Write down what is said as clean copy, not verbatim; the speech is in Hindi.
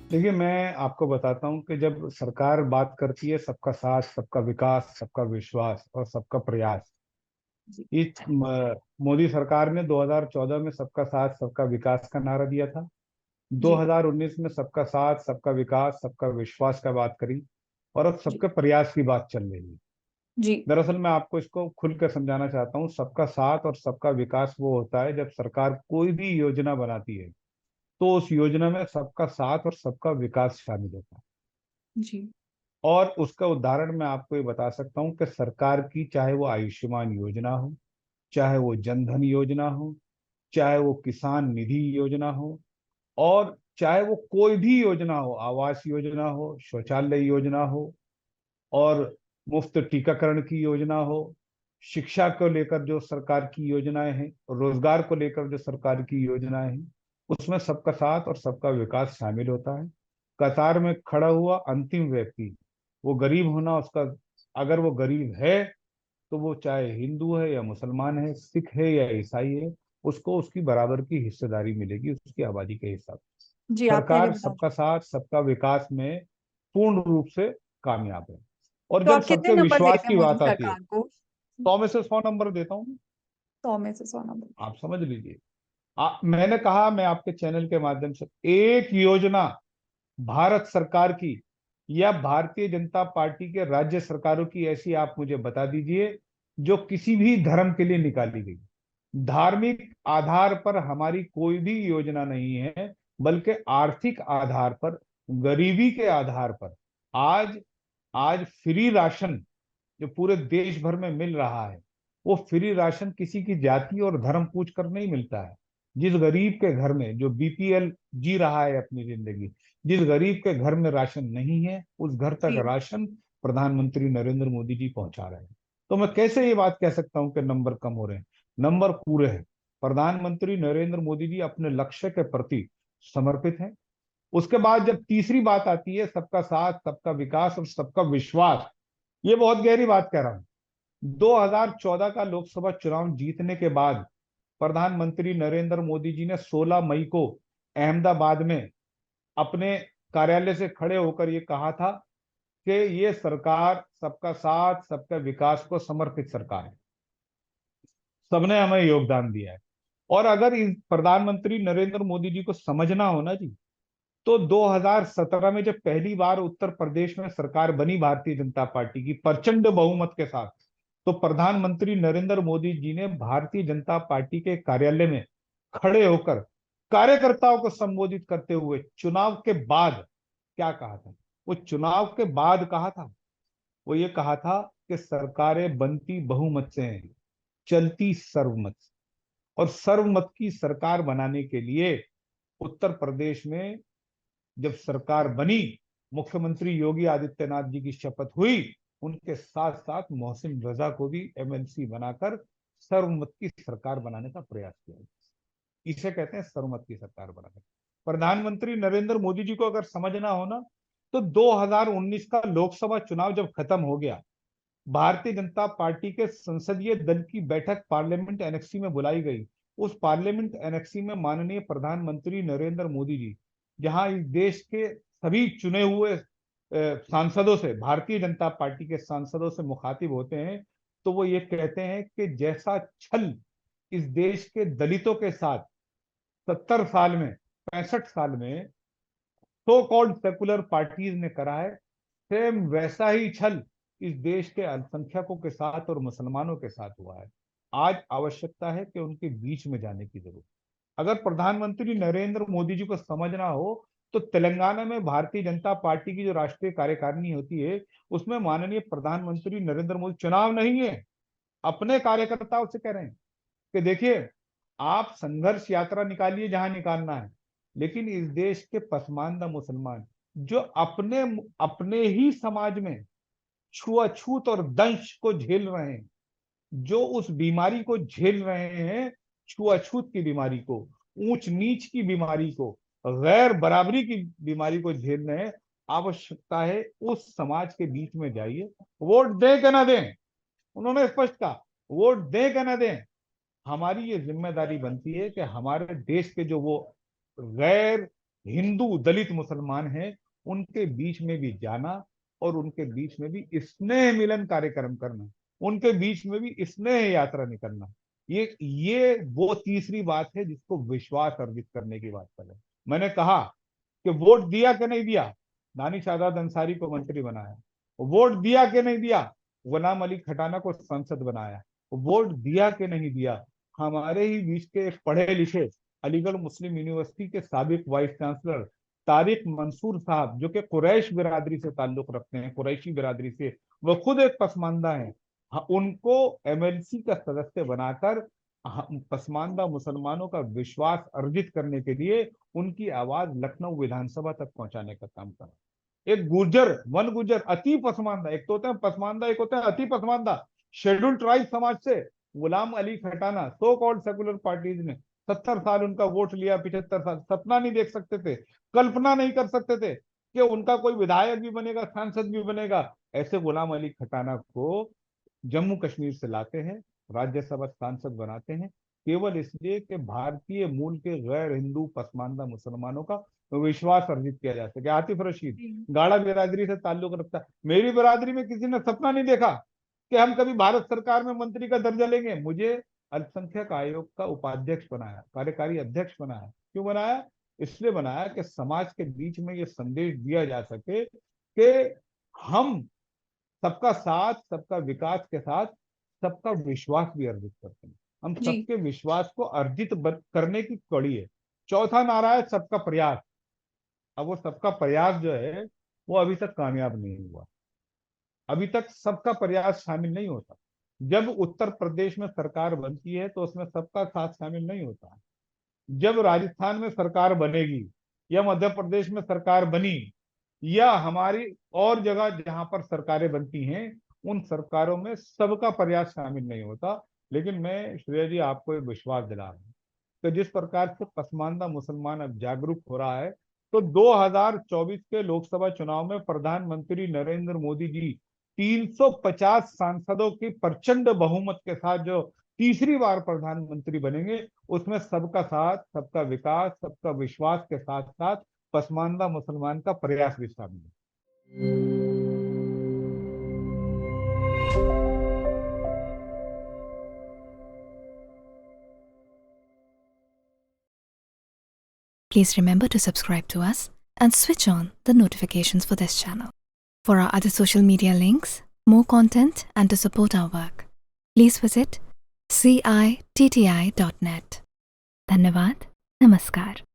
देखिए, मैं आपको बताता हूँ कि जब सरकार बात करती है सबका साथ, सबका विकास, सबका विश्वास और सबका प्रयास, जी। इस मोदी सरकार ने 2014 में सबका साथ सबका विकास का नारा दिया था। जी। 2019 में सबका साथ सबका विकास सबका विश्वास का बात करी, और अब जी। सबके प्रयास की बात चल रही है। जी। दरअसल मैं आपको इसको खुल कर समझाना चाहता हूँ। सबका साथ और सबका विकास वो होता है जब सरकार कोई भी योजना बनाती है तो उस योजना में सबका साथ और सबका विकास शामिल होता है। जी। और उसका उदाहरण मैं आपको ये बता सकता हूँ कि सरकार की, चाहे वो आयुष्मान योजना हो, चाहे वो जनधन योजना हो, चाहे वो किसान निधि योजना हो, और चाहे वो कोई भी योजना हो, आवास योजना हो, शौचालय योजना हो, और मुफ्त टीकाकरण की योजना हो, शिक्षा को लेकर जो सरकार की योजनाएं हैं, रोजगार को लेकर जो सरकार की योजनाएं हैं, उसमें सबका साथ और सबका विकास शामिल होता है। कतार में खड़ा हुआ अंतिम व्यक्ति, वो गरीब होना उसका, अगर वो गरीब है तो वो चाहे हिंदू है या मुसलमान है, सिख है या ईसाई है, उसको उसकी बराबर की हिस्सेदारी मिलेगी उसकी आबादी के हिसाब जी, से। आपने अभी सरकार बता सबका दिया। साथ सबका विकास में पूर्ण रूप से कामयाब है। और तो जब आप कितने सबके नंबर विश्वास देते हैं की मोदी बात आती है, सरकार को? 100 में से 100 नंबर देता हूँ। 100 में से 100 नंबर? आप समझ लीजिए। मैंने कहा, मैं आपके चैनल के माध्यम से एक योजना भारत सरकार की या भारतीय जनता पार्टी के राज्य सरकारों की ऐसी आप मुझे बता दीजिए जो किसी भी धर्म के लिए निकाली गई। धार्मिक आधार पर हमारी कोई भी योजना नहीं है, बल्कि आर्थिक आधार पर, गरीबी के आधार पर। आज आज फ्री राशन जो पूरे देश भर में मिल रहा है, वो फ्री राशन किसी की जाति और धर्म पूछ कर नहीं मिलता है। जिस गरीब के घर में, जो बीपीएल जी रहा है अपनी जिंदगी, जिस गरीब के घर में राशन नहीं है, उस घर तक जी। राशन प्रधानमंत्री नरेंद्र मोदी जी पहुंचा रहे हैं। तो मैं कैसे ये बात कह सकता हूं कि नंबर कम हो रहे हैं? नंबर पूरे हैं। प्रधानमंत्री नरेंद्र मोदी जी अपने लक्ष्य के प्रति समर्पित हैं। उसके बाद जब तीसरी बात आती है सबका साथ सबका विकास और सबका विश्वास, ये बहुत गहरी बात कह रहा हूं। 2014 का लोकसभा चुनाव जीतने के बाद प्रधानमंत्री नरेंद्र मोदी जी ने 16 मई को अहमदाबाद में अपने कार्यालय से खड़े होकर ये कहा था कि ये सरकार सबका साथ सबका विकास को समर्पित सरकार है, सबने हमें योगदान दिया है। और अगर इस प्रधानमंत्री नरेंद्र मोदी जी को समझना हो ना जी, तो 2017 में जब पहली बार उत्तर प्रदेश में सरकार बनी भारतीय जनता पार्टी की प्रचंड बहुमत के साथ, तो प्रधानमंत्री नरेंद्र मोदी जी ने भारतीय जनता पार्टी के कार्यालय में खड़े होकर कार्यकर्ताओं को संबोधित करते हुए चुनाव के बाद क्या कहा था? वो चुनाव के बाद कहा था, वो ये कहा था कि सरकारें बनती बहुमत से हैं, चलती सर्वमत से। और सर्वमत की सरकार बनाने के लिए उत्तर प्रदेश में जब सरकार बनी, मुख्यमंत्री योगी आदित्यनाथ जी की शपथ हुई, उनके साथ साथ मोहसिन रजा को भी एमएलसी बनाकर सर्वमत की सरकार बनाने का प्रयास किया। इसे कहते हैं सर्वमत की सरकार बनाने। प्रधानमंत्री नरेंद्र मोदी जी को अगर समझना हो ना, तो 2019 का लोकसभा चुनाव जब खत्म हो गया, भारतीय जनता पार्टी के संसदीय दल की बैठक पार्लियामेंट एनेक्सी में बुलाई गई। उस पार्लियामेंट एनेक्सी में माननीय प्रधानमंत्री नरेंद्र मोदी जी, जहां इस देश के सभी चुने हुए सांसदों से, भारतीय जनता पार्टी के सांसदों से मुखातिब होते हैं, तो वो ये कहते हैं कि जैसा छल इस देश के दलितों के साथ 70 साल में, 65 साल में सो कॉल्ड सेकुलर पार्टीज ने करा है, सेम वैसा ही छल इस देश के अल्पसंख्यकों के साथ और मुसलमानों के साथ हुआ है। आज आवश्यकता है कि उनके बीच में जाने की जरूरत। अगर प्रधानमंत्री नरेंद्र मोदी जी को समझना हो, तो तेलंगाना में भारतीय जनता पार्टी की जो राष्ट्रीय कार्यकारिणी होती है, उसमें माननीय प्रधानमंत्री नरेंद्र मोदी, चुनाव नहीं है, अपने कार्यकर्ताओं से कह रहे हैं कि देखिए, आप संघर्ष यात्रा निकालिए जहां निकालना है, लेकिन इस देश के पसमानदा मुसलमान जो अपने अपने ही समाज में छुआछूत और दंश को झेल रहे हैं, जो उस बीमारी को झेल रहे हैं, छुआछूत की बीमारी को, ऊंच नीच की बीमारी को, गैर बराबरी की बीमारी को झेल रहे हैं, आवश्यकता है उस समाज के बीच में जाइए। वोट दें कि ना दें, उन्होंने स्पष्ट कहा, वोट दें कि ना दें, हमारी ये जिम्मेदारी बनती है कि हमारे देश के जो वो गैर हिंदू दलित मुसलमान हैं, उनके बीच में भी जाना और उनके बीच में भी स्नेह मिलन कार्यक्रम करना, उनके बीच में भी स्नेह यात्रा निकलना, ये वो तीसरी बात है जिसको विश्वास अर्जित करने की बात कर रहे हैं। मैंने कहा कि वोट दिया कि नहीं दिया, दानिश आजाद अंसारी को मंत्री बनाया, वोट दिया कि नहीं दिया, गुलाम अली खटाना को संसद बनाया, वोट दिया कि नहीं दिया, हमारे ही बीच के एक पढ़े लिखे अलीगढ़ मुस्लिम यूनिवर्सिटी के साबिक वाइस चांसलर तारिक मंसूर साहब, जो कि कुरैश बिरादरी से ताल्लुक रखते हैं, कुरैशी बिरादरी से, वो खुद एक पसमानदा है, उनको एमएलसी का सदस्य बनाकर पसमानदा मुसलमानों का विश्वास अर्जित करने के लिए उनकी आवाज लखनऊ विधानसभा तक पहुंचाने का काम करा। एक गुर्जर, वन गुर्जर, अति पसमानदा, एक तो होता है पसमानदा, एक होता है अति पसमानदा, शेड्यूल ट्राइब समाज से Ghulam Ali Khatana, so called secular parties ने 70 साल उनका वोट लिया, 75 साल, सपना नहीं देख सकते थे, कल्पना नहीं कर सकते थे कि उनका कोई विधायक भी बनेगा, सांसद भी बनेगा। ऐसे गुलाम अली खटाना को जम्मू कश्मीर से लाते हैं, राज्यसभा सांसद बनाते हैं, केवल इसलिए कि भारतीय मूल के गैर हिंदू पसमानदा मुसलमानों का विश्वास अर्जित किया जा सके। आतिफ रशीद गाड़ा बिरादरी से ताल्लुक रखता है, मेरी बिरादरी में किसी ने सपना नहीं देखा कि हम कभी भारत सरकार में मंत्री का दर्जा लेंगे। मुझे अल्पसंख्यक आयोग का उपाध्यक्ष बनाया, कार्यकारी अध्यक्ष बनाया। क्यों बनाया? इसलिए बनाया कि समाज के बीच में ये संदेश दिया जा सके कि हम सबका साथ, सबका विकास के साथ सबका विश्वास भी अर्जित करते हैं। हम जी सबके विश्वास को अर्जित करने की कड़ी है। चौथा नारा है सबका प्रयास। अब वो सबका प्रयास जो है वो अभी तक कामयाब नहीं हुआ। अभी तक सबका प्रयास शामिल नहीं होता। जब उत्तर प्रदेश में सरकार बनती है तो उसमें सबका साथ शामिल नहीं होता। जब राजस्थान में सरकार बनेगी या मध्य प्रदेश में सरकार बनी या हमारी और जगह जहां पर सरकारें बनती हैं, उन सरकारों में सबका प्रयास शामिल नहीं होता। लेकिन मैं श्रेया जी आपको एक विश्वास दिला रहा हूँ कि जिस प्रकार से पसमानदा मुसलमान अब जागरूक हो रहा है, तो 2024 के लोकसभा चुनाव में प्रधानमंत्री नरेंद्र मोदी जी 350 सांसदों की प्रचंड बहुमत के साथ जो तीसरी बार प्रधानमंत्री बनेंगे, उसमें सबका साथ, सबका विकास, सबका विश्वास के साथ साथ पसमानदा मुसलमान का प्रयास भी शामिल है। Please remember to subscribe to us and switch on the notifications for this channel. For our other social media links, more content, and to support our work, please visit citti.net. धन्यवाद, नमस्कार.